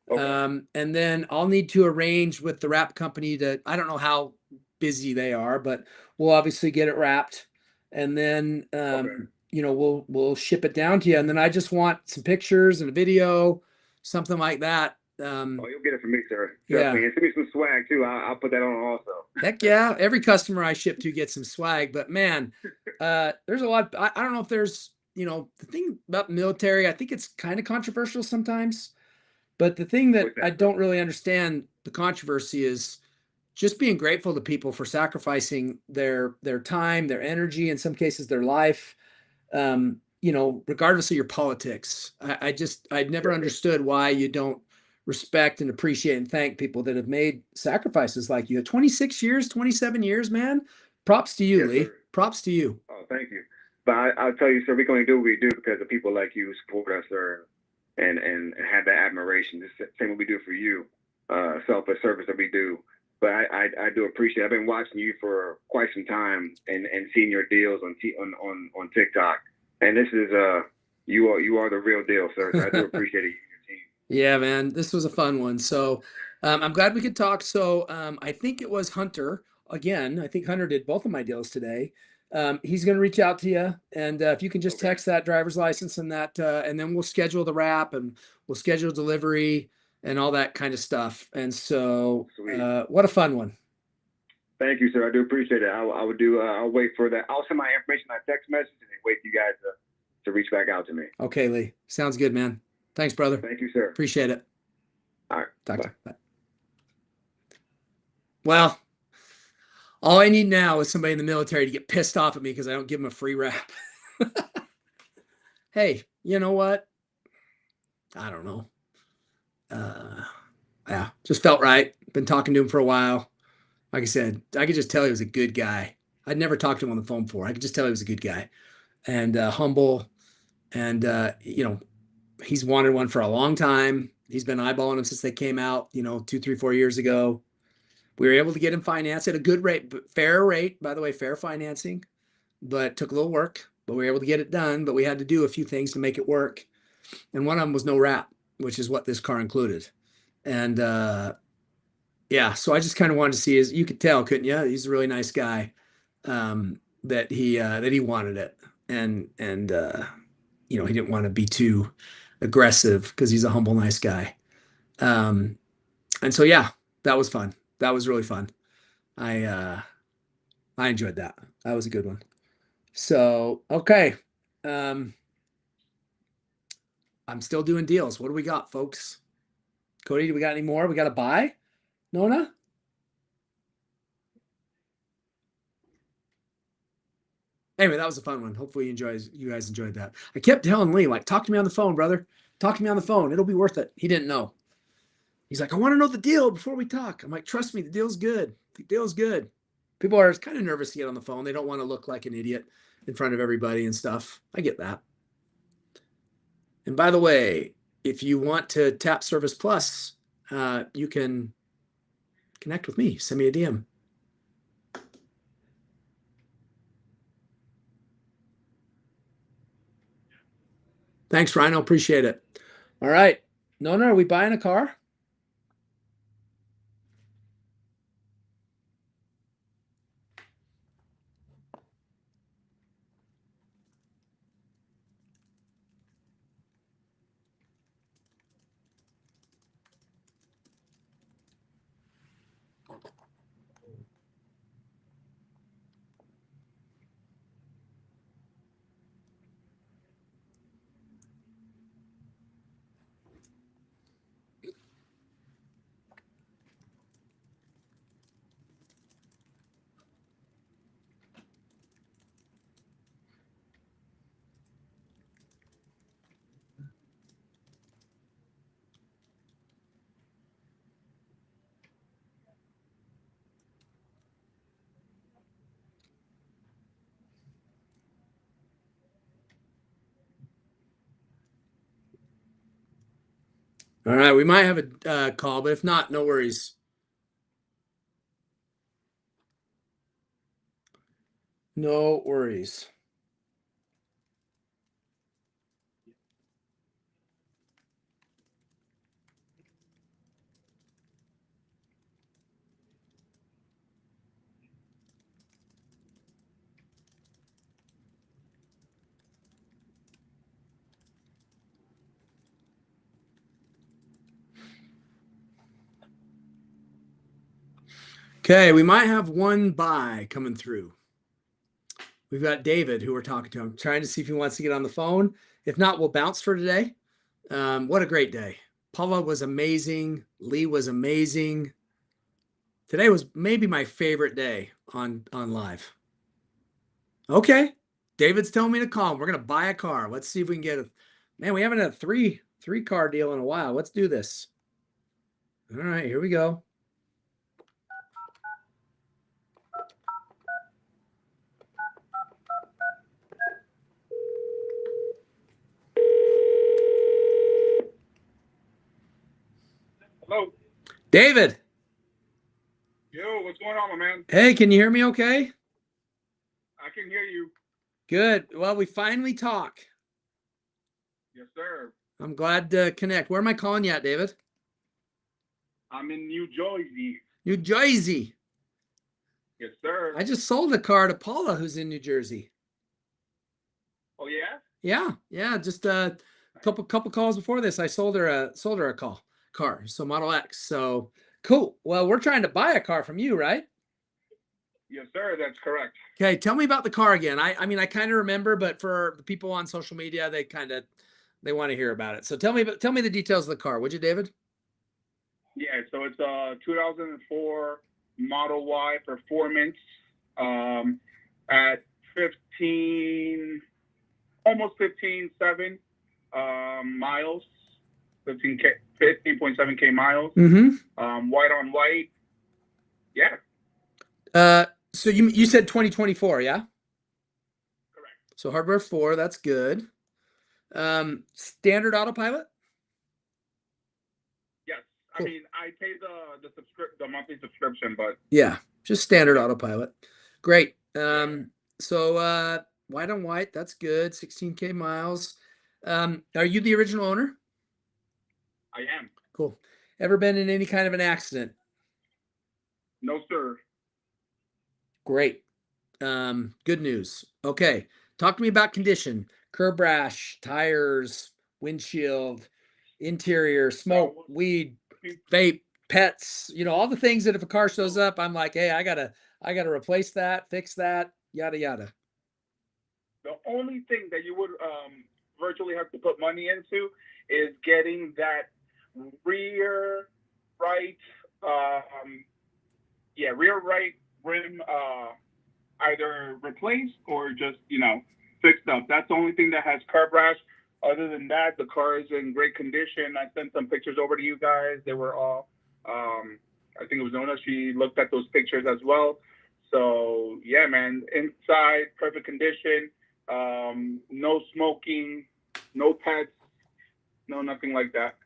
And then I'll need to arrange with the wrap company I don't know how busy they are, but we'll obviously get it wrapped. And then, we'll ship it down to you. And then I just want some pictures and a video, something like that. You'll get it from me, sir. Yeah. Me. And send me some swag too. I'll put that on also. Heck yeah. Every customer I ship to gets some swag, but man, there's a lot. I don't know if there's, the thing about the military, I think it's kind of controversial sometimes, but the thing that I don't really understand the controversy is just being grateful to people for sacrificing their time, their energy, in some cases, their life, regardless of your politics. I'd never understood why you don't respect and appreciate and thank people that have made sacrifices like you. 26 years, 27 years, man. Props to you, Lee. Sir. Props to you. Oh, thank you. But I'll tell you, sir, we're going to do what we do because of people like you who support us, sir, and have that admiration. The same what we do for you, selfless service that we do. But I do appreciate it. I've been watching you for quite some time and seeing your deals on TikTok. And this is you are the real deal, sir. So I do appreciate it. Yeah, man, this was a fun one. So I'm glad we could talk. So I think it was Hunter again. I think Hunter did both of my deals today. He's going to reach out to you, and if you can just text that driver's license and that, and then we'll schedule the wrap and we'll schedule delivery and all that kind of stuff. And so, what a fun one. Thank you, sir. I do appreciate it. I'll wait for that. I'll send my information on text message and wait for you guys to reach back out to me. Okay, Lee. Sounds good, man. Thanks, brother. Thank you, sir. Appreciate it. All right. Talk to you. Bye. Well, all I need now is somebody in the military to get pissed off at me because I don't give them a free wrap. Hey, you know what? I don't know. Yeah, just felt right. Been talking to him for a while. Like I said, I could just tell he was a good guy. I'd never talked to him on the phone before. I could just tell he was a good guy and humble. And, he's wanted one for a long time. He's been eyeballing them since they came out, 2, 3, 4 years ago. We were able to get him financed at a good rate, fair rate, by the way, fair financing, but took a little work, but we were able to get it done. But we had to do a few things to make it work. And one of them was no wrap, which is what this car included. And, so I just kind of wanted to see, as you could tell, couldn't you? He's a really nice guy, that he wanted it. And he didn't want to be too aggressive because he's a humble, nice guy. And so, yeah, that was fun. That was really fun. I enjoyed that. That was a good one. So, okay. I'm still doing deals. What do we got, folks? Cody, do we got any more? We got to buy? Nona? Anyway, that was a fun one. Hopefully you guys enjoyed that. I kept telling Lee, like, talk to me on the phone, brother. Talk to me on the phone. It'll be worth it. He didn't know. He's like, I want to know the deal before we talk. I'm like, trust me, the deal's good. The deal's good. People are kind of nervous to get on the phone. They don't want to look like an idiot in front of everybody and stuff. I get that. And by the way, if you want to tap Service Plus, you can connect with me. Send me a DM. Thanks, Rhino. Appreciate it. All right. Nona, are we buying a car? All right, we might have a call, but if not, no worries. No worries. Okay, we might have one buy coming through. We've got David who we're talking to. I'm trying to see if he wants to get on the phone. If not, we'll bounce for today. What a great day. Paula was amazing. Lee was amazing. Today was maybe my favorite day on live. Okay. David's telling me to call him. We're gonna buy a car. Let's see if we can get a man. We haven't had a three car deal in a while. Let's do this. All right, here we go. Hello. David. Yo, what's going on, my man? Hey, can you hear me okay? I can hear you. Good. Well, we finally talk. Yes, sir. I'm glad to connect. Where am I calling you at, David? I'm in New Jersey. New Jersey. Yes, sir. I just sold a car to Paula, who's in New Jersey. Oh yeah? Yeah. Just a couple calls before this, I sold her a car. So Model X. So cool. Well, we're trying to buy a car from you, right? Yes, sir. That's correct. Okay, tell me about the car again. I mean, I kind of remember, but for the people on social media, they want to hear about it. So tell me the details of the car, would you, David? Yeah. So it's a 2004 Model Y Performance at almost 15.7 miles, 15.7K miles. Mm-hmm. White on white. Yeah. So you said 2024, yeah? Correct. So hardware 4, that's good. Standard autopilot? Yes. Cool. I mean, I pay the monthly subscription, but Yeah, just standard autopilot. Great. So white on white, that's good. 16K miles. Are you the original owner? I am. Cool. Ever been in any kind of an accident? No, sir. Great. Good news. Okay. Talk to me about condition. Curb rash, tires, windshield, interior, smoke, weed, vape, pets, all the things that if a car shows up, I'm like, hey, I gotta replace that, fix that, yada yada. The only thing that you would virtually have to put money into is getting that rear right rim either replaced or just fixed up. That's the only thing that has curb rash. Other than that, the car is in great condition. I sent some pictures over to you guys. They were all I think it was Nona. She looked at those pictures as well. So yeah, man, inside perfect condition. No smoking, no pets, no nothing like that.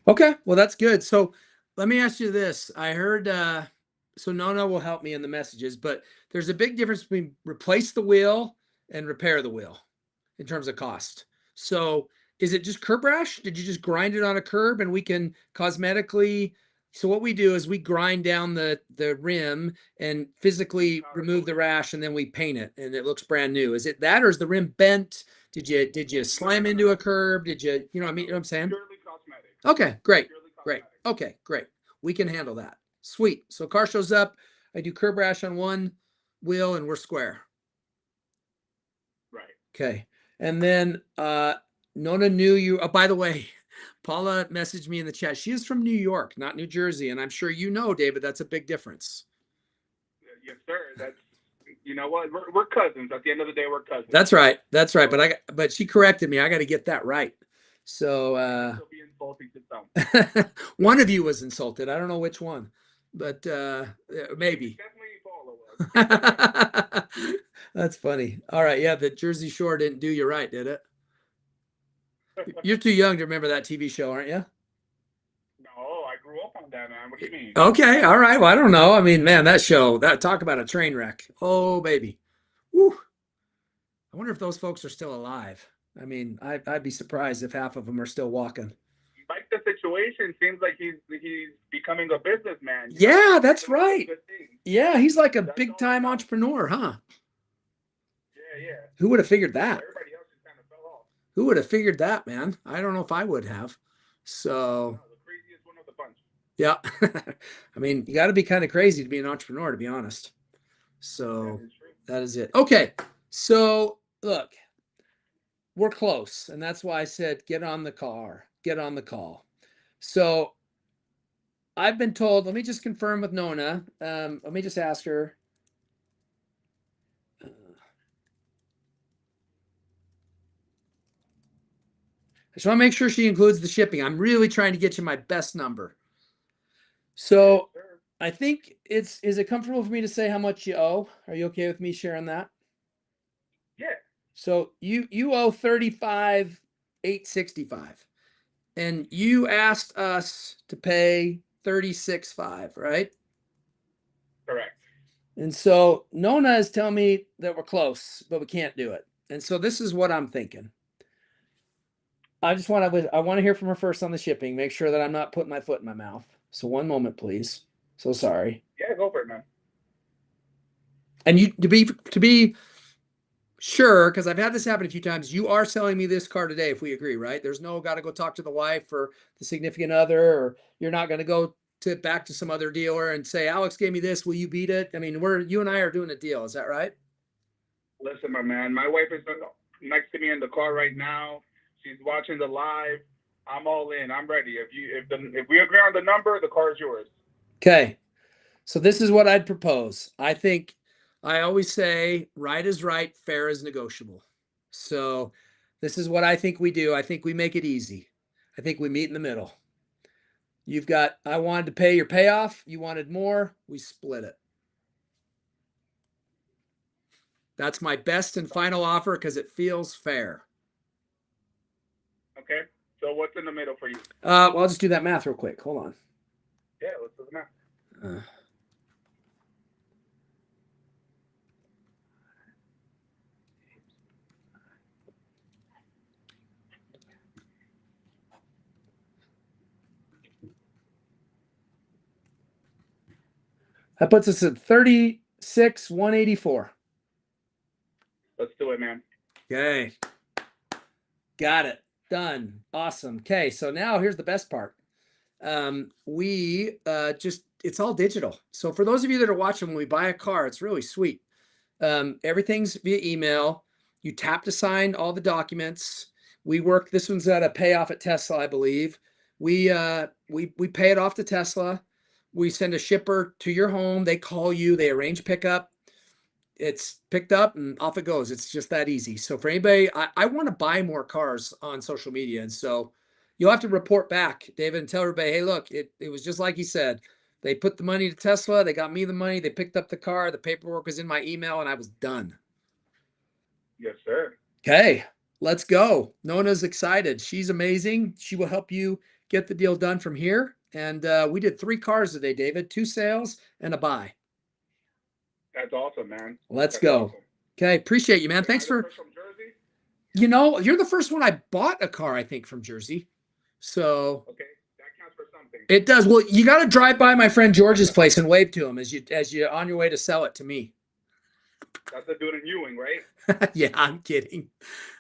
Okay, well that's good. So let me ask you this. I heard so Nona will help me in the messages, but there's a big difference between replace the wheel and repair the wheel in terms of cost. So is it just curb rash? Did you just grind it on a curb and we can cosmetically? So what we do is we grind down the rim and physically remove the rash, and then we paint it and it looks brand new. Is it that, or is the rim bent? Did you slam into a curb? Did you know what I mean? You know what I'm saying? Purely cosmetic. Okay, great. Purely Great. cosmetic. Okay, great. We can handle that. Sweet. So car shows up, I do curb rash on one wheel and we're square. Right. Okay. And then Nona knew you. Oh, by the way, Paula messaged me in the chat. She is from New York, not New Jersey. And I'm sure you know, David, that's a big difference. Yes, sir. That's you know what? We're cousins. At the end of the day, we're cousins. That's right. That's right. But she corrected me. I got to get that right. So It'll be insulting to some. one of you was insulted. I don't know which one, but maybe. Definitely Paula was. That's funny. All right. Yeah. The Jersey Shore didn't do you right, did it? You're too young to remember that TV show, aren't you? Oh, I grew up on that, man. What do you mean? Okay, all right. Well, I don't know. I mean, man, that show, that talk about a train wreck. Oh, baby. Woo. I wonder if those folks are still alive. I mean, I'd be surprised if half of them are still walking. Like the situation seems like he's becoming a businessman. Yeah, that's Doing right. good things. Yeah, he's like a That's big all I time know. entrepreneur, huh? Yeah. Who would have figured that? Everybody else just kind of fell off. Who would have figured that, man? I don't know if I would have. So, No, the craziest one of the bunch. yeah. I mean, you got to be kind of crazy to be an entrepreneur, to be honest. That So, is true. that is it. Okay. So, look, we're close. And that's why I said get on the car, get on the call. So, I've been told, let me just confirm with Nona. Let me just ask her. I just want to make sure she includes the shipping. I'm really trying to get you my best number. So, Yes, sir. I think is it comfortable for me to say how much you owe? Are you okay with me sharing that? Yeah. So you owe 35,865. And you asked us to pay 36,500, right? Correct. And so Nona is telling me that we're close, but we can't do it. And so this is what I'm thinking. I want to hear from her first on the shipping, make sure that I'm not putting my foot in my mouth. So one moment, please. So sorry. Yeah, go for it, man. And you to be sure, because I've had this happen a few times, you are selling me this car today if we agree, right? There's no got to go talk to the wife or the significant other, or you're not going to go to back to some other dealer and say, Alex gave me this, will you beat it? I mean, you and I are doing a deal, is that right? Listen, my man, my wife is next to me in the car right now. She's watching the live. I'm all in. I'm ready. If we agree on the number, the car is yours. Okay. So this is what I'd propose. I think I always say right is right, fair is negotiable. So this is what I think we do. I think we make it easy. I think we meet in the middle. I wanted to pay your payoff. You wanted more. We split it. That's my best and final offer because it feels fair. Okay. So what's in the middle for you? Well, I'll just do that math real quick. Hold on. Yeah, let's do the math. That puts us at 36,184. Let's do it, man. Okay. Got it. Done. Awesome. Okay. So now here's the best part. It's all digital. So for those of you that are watching, when we buy a car, it's really sweet. Everything's via email. You tap to sign all the documents. This one's at a payoff at Tesla, I believe. We pay it off to Tesla. We send a shipper to your home. They call you, they arrange pickup. It's picked up and off it goes. It's just that easy. So for anybody, I want to buy more cars on social media. And so you'll have to report back, David, and tell everybody, hey, look, it was just like he said. They put the money to Tesla. They got me the money. They picked up the car. The paperwork was in my email and I was done. Yes, sir. Okay, let's go. Nona's excited. She's amazing. She will help you get the deal done from here. And we did 3 cars today, David, 2 sales and a buy. That's awesome, man. Let's That's go. awesome. Okay, appreciate you, man. Thanks Am I the for, first from Jersey? you're the first one I bought a car, I think, from Jersey. So Okay, that counts for something. it does. Well, you got to drive by my friend George's place and wave to him as you're on your way to sell it to me. That's the dude in Ewing, right? Yeah, I'm kidding.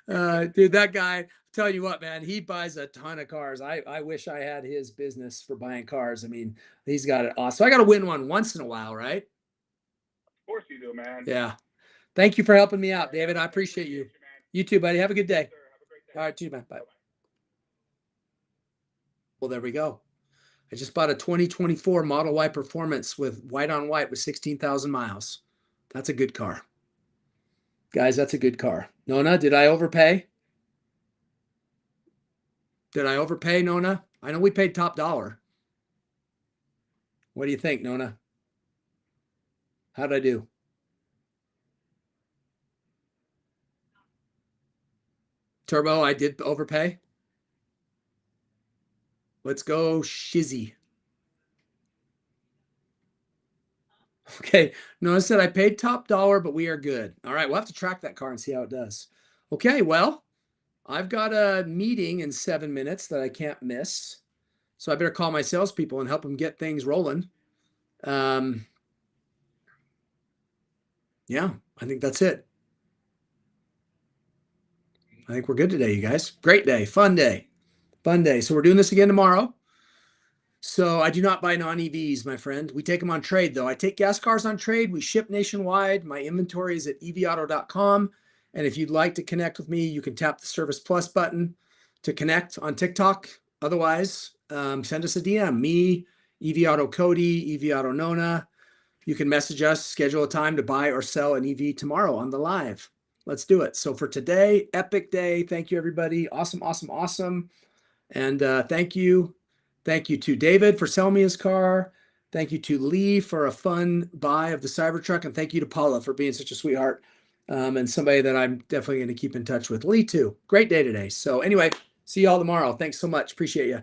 Dude, that guy, tell you what, man, he buys a ton of cars. I wish I had his business for buying cars. I mean, he's got it awesome. So I got to win one once in a while, right? Of course you do, man. Yeah. Thank you for helping me out, David. I appreciate you. Man. You too, buddy. Have a good day. Yes, sir. Have a great day. All right, too, man. Bye. Bye-bye. Well, there we go. I just bought a 2024 Model Y Performance with white on white with 16,000 miles. That's a good car. Guys, that's a good car. Nona, did I overpay? Did I overpay, Nona? I know we paid top dollar. What do you think, Nona? How'd I do? Turbo, I did overpay? Let's go Shizzy. Okay. Notice that I paid top dollar, but we are good. All right. We'll have to track that car and see how it does. Okay. Well, I've got a meeting in 7 minutes that I can't miss. So I better call my salespeople and help them get things rolling. Yeah, I think that's it. I think we're good today, you guys. Great day. Fun day. Fun day. So we're doing this again tomorrow. So I do not buy non-EVs, my friend. We take them on trade, though. I take gas cars on trade. We ship nationwide. My inventory is at evauto.com. And if you'd like to connect with me, you can tap the Service Plus button to connect on TikTok. Otherwise, send us a DM. Me, EV Auto Cody, EV Auto Nona. You can message us, schedule a time to buy or sell an EV tomorrow on the live. Let's do it. So for today, epic day. Thank you, everybody. Awesome, awesome, awesome. And thank you. Thank you to David for selling me his car. Thank you to Lee for a fun buy of the Cybertruck. And thank you to Paula for being such a sweetheart and somebody that I'm definitely going to keep in touch with. Lee, too. Great day today. So anyway, see you all tomorrow. Thanks so much. Appreciate you.